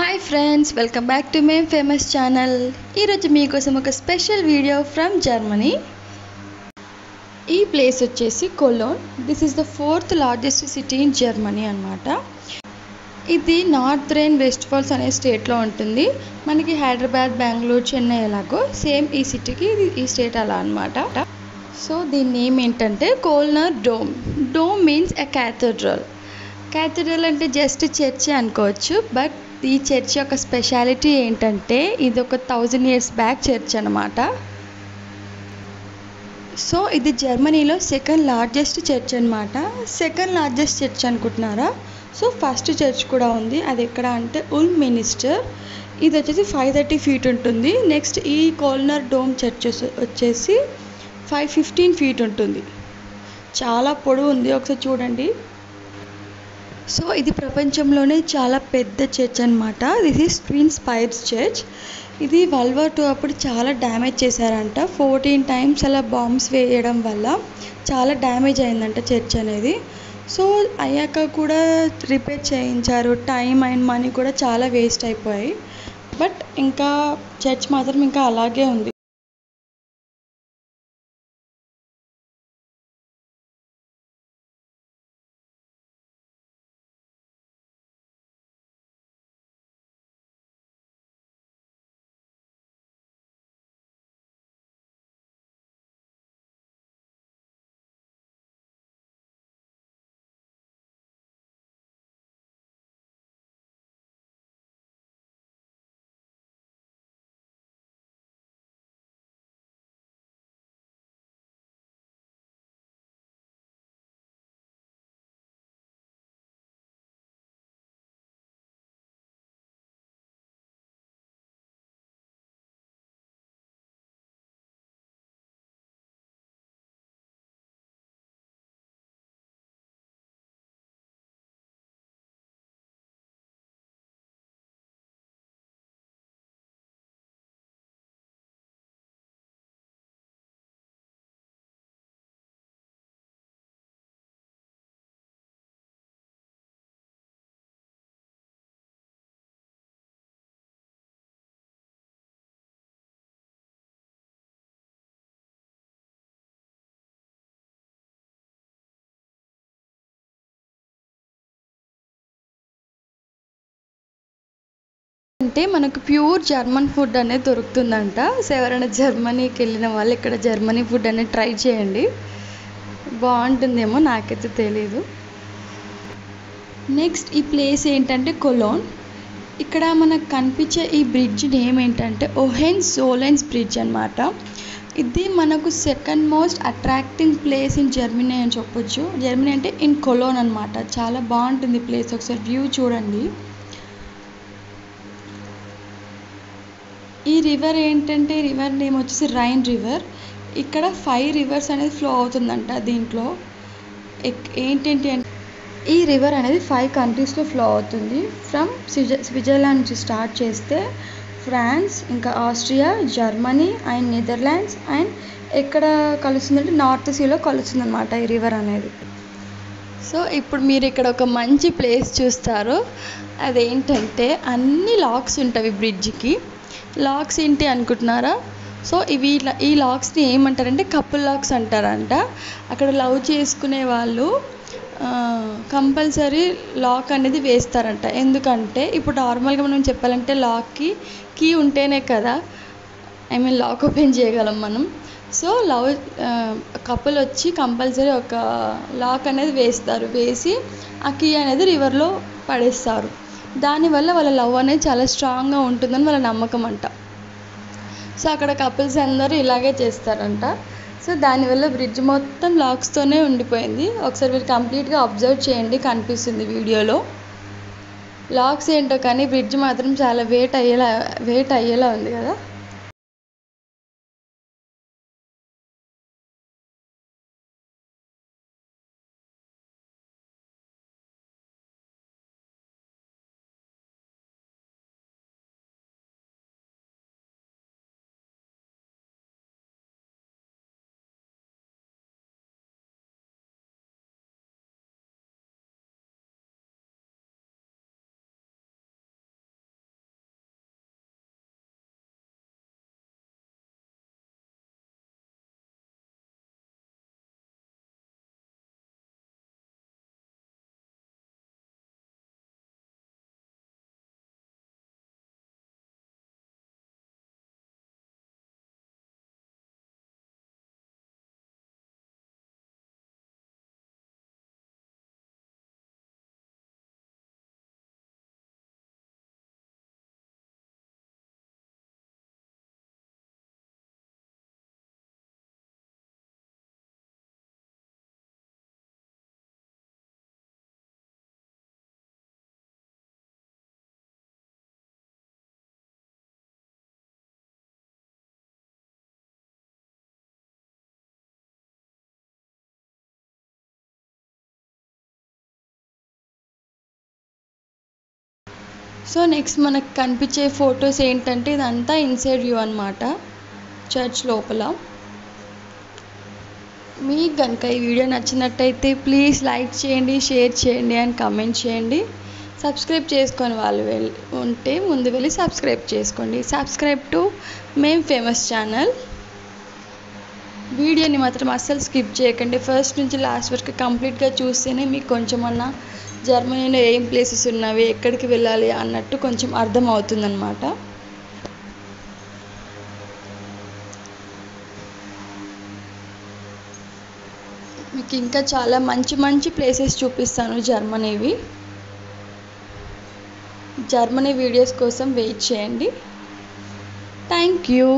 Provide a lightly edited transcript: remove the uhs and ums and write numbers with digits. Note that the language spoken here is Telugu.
Hi friends, welcome back to మేమ్ ఫేమస్ ఛానల్. ఈరోజు మీకోసం ఒక స్పెషల్ వీడియో ఫ్రమ్ జర్మనీ. ఈ ప్లేస్ వచ్చేసి Cologne. This is the 4th largest city in Germany అనమాట. ఇది నార్త్ రైన్ వెస్ట్ఫాల్స్ అనే స్టేట్లో ఉంటుంది. మనకి హైదరాబాద్, బెంగళూరు, చెన్నై ఎలాగో సేమ్ ఈ సిటీకి ఈ స్టేట్ అలా అనమాట. సో దీని నేమ్ ఏంటంటే Kolner Dom. Dom means a cathedral. Cathedral అంటే జస్ట్ చర్చి అనుకోవచ్చు, బట్ ఈ చర్చ్ యొక్క స్పెషాలిటీ ఏంటంటే ఇది ఒక 1000 years బ్యాక్ చర్చ్ అనమాట. సో ఇది జర్మనీలో సెకండ్ లార్జెస్ట్ చర్చ్ అనమాట. సెకండ్ లార్జెస్ట్ చర్చ్ అనుకుంటున్నారా? సో ఫస్ట్ చర్చ్ కూడా ఉంది. అది ఎక్కడ అంటే ఉల్మ్ మినిస్టర్. ఇది వచ్చేసి 530 feet ఉంటుంది. నెక్స్ట్ ఈ కోల్నర్ డోమ్ చర్చ్ వచ్చేసి 515 feet ఉంటుంది. చాలా పొడవు ఉంది, ఒకసారి చూడండి. సో ఇది ప్రపంచంలోనే చాలా పెద్ద చర్చ్ అనమాట. This is twin spires church. ఇది World War II అప్పుడు చాలా డ్యామేజ్ చేశారంట. 14 times అలా బాంబ్స్ వేయడం వల్ల చాలా డ్యామేజ్ అయిందంట చర్చ్ అనేది. సో అయ్యాక కూడా రిపేర్ చేయించారు. టైం అండ్ మనీ కూడా చాలా వేస్ట్ అయిపోయాయి. బట్ ఇంకా చర్చ్ మాత్రం ఇంకా అలాగే ఉంది. అంటే మనకు ప్యూర్ జర్మన్ ఫుడ్ అనేది దొరుకుతుందంట. సో ఎవరైనా జర్మనీకి వెళ్ళిన వాళ్ళు ఇక్కడ జర్మనీ ఫుడ్ అనేది ట్రై చేయండి. బాగుంటుందేమో, నాకైతే తెలీదు. నెక్స్ట్ ఈ ప్లేస్ ఏంటంటే కొలోన్. ఇక్కడ మనకు కనిపించే ఈ బ్రిడ్జ్ నేమ్ ఏంటంటే ఓహెన్జోలెన్స్ బ్రిడ్జ్ అనమాట. ఇది మనకు second most attracting place in Germany అని చెప్పొచ్చు. జర్మనీ అంటే ఇన్ కొలోన్ అనమాట. చాలా బాగుంటుంది ప్లేస్, ఒకసారి వ్యూ చూడండి. ఈ రివర్ ఏంటంటే రివర్ నేమ్ వచ్చేసి రైన్ రివర్. ఇక్కడ 5 rivers అనేది ఫ్లో అవుతుందంట దీంట్లో. ఏంటంటే ఈ రివర్ అనేది 5 countriesలో ఫ్లో అవుతుంది. ఫ్రమ్ స్విట్జర్లాండ్ నుంచి స్టార్ట్ చేస్తే ఫ్రాన్స్, ఇంకా Austria, Germany and Netherlands and ఎక్కడ కలుస్తుందంటే నార్త్ సీలో కలుస్తుంది అనమాట ఈ రివర్ అనేది. సో ఇప్పుడు మీరు ఇక్కడ ఒక మంచి ప్లేస్ చూస్తారు. అదేంటంటే అన్ని లాక్స్ ఉంటాయి బ్రిడ్జ్కి. లాక్స్ ఏంటి అనుకుంటున్నారా? సో ఈ లాక్స్ని ఏమంటారంటే కపుల్ లాక్స్ అంటారంట. అక్కడ లవ్ చేసుకునే వాళ్ళు కంపల్సరీ లాక్ అనేది వేస్తారంట. ఎందుకంటే ఇప్పుడు నార్మల్గా మనం చెప్పాలంటే లాక్కి కీ ఉంటేనే కదా లాక్ ఓపెన్ చేయగలం మనం. సో కపుల్ వచ్చి కంపల్సరీ ఒక లాక్ అనేది వేస్తారు. వేసి ఆ కీ అనేది రివర్లో పడేస్తారు. దానివల్ల వాళ్ళ లవ్ అనేది చాలా స్ట్రాంగ్గా ఉంటుందని వాళ్ళ నమ్మకం అంట. సో అక్కడ కపుల్స్ అందరూ ఇలాగే చేస్తారంట. సో దానివల్ల బ్రిడ్జ్ మొత్తం లాక్స్తోనే ఉండిపోయింది. ఒకసారి మీరు కంప్లీట్గా అబ్జర్వ్ చేయండి, కనిపిస్తుంది వీడియోలో. లాక్స్ ఏంటో కానీ బ్రిడ్జ్ మాత్రం చాలా వెయిట్ అయ్యేలా ఉంది కదా. సో నెక్స్ట్ మనకు కనిపించే ఫొటోస్ ఏంటంటే ఇదంతా ఇన్సైడ్ వ్యూ అనమాట, చర్చ్ లోపల. మీకు కనుక ఈ వీడియో నచ్చినట్టయితే ప్లీజ్ లైక్ చేయండి, షేర్ చేయండి అండ్ కమెంట్ చేయండి. సబ్స్క్రైబ్ చేసుకొని వాళ్ళు ఉంటే ముందు వెళ్ళి సబ్స్క్రైబ్ చేసుకోండి. సబ్స్క్రైబ్ టు మేమ్ ఫేమస్ ఛానల్. వీడియోని మాత్రం అస్సలు స్కిప్ చేయకండి, ఫస్ట్ నుంచి లాస్ట్ వరకు కంప్లీట్గా చూస్తేనే మీకు కొంచెమన్నా జర్మనీలో ఏం ప్లేసెస్ ఉన్నవి, ఎక్కడికి వెళ్ళాలి అన్నట్టు కొంచెం అర్థం అవుతుందన్నమాట. మీకు ఇంకా చాలా మంచి మంచి ప్లేసెస్ చూపిస్తాను జర్మనీవి. జర్మనీ వీడియోస్ కోసం వెయిట్ చేయండి. Thank you.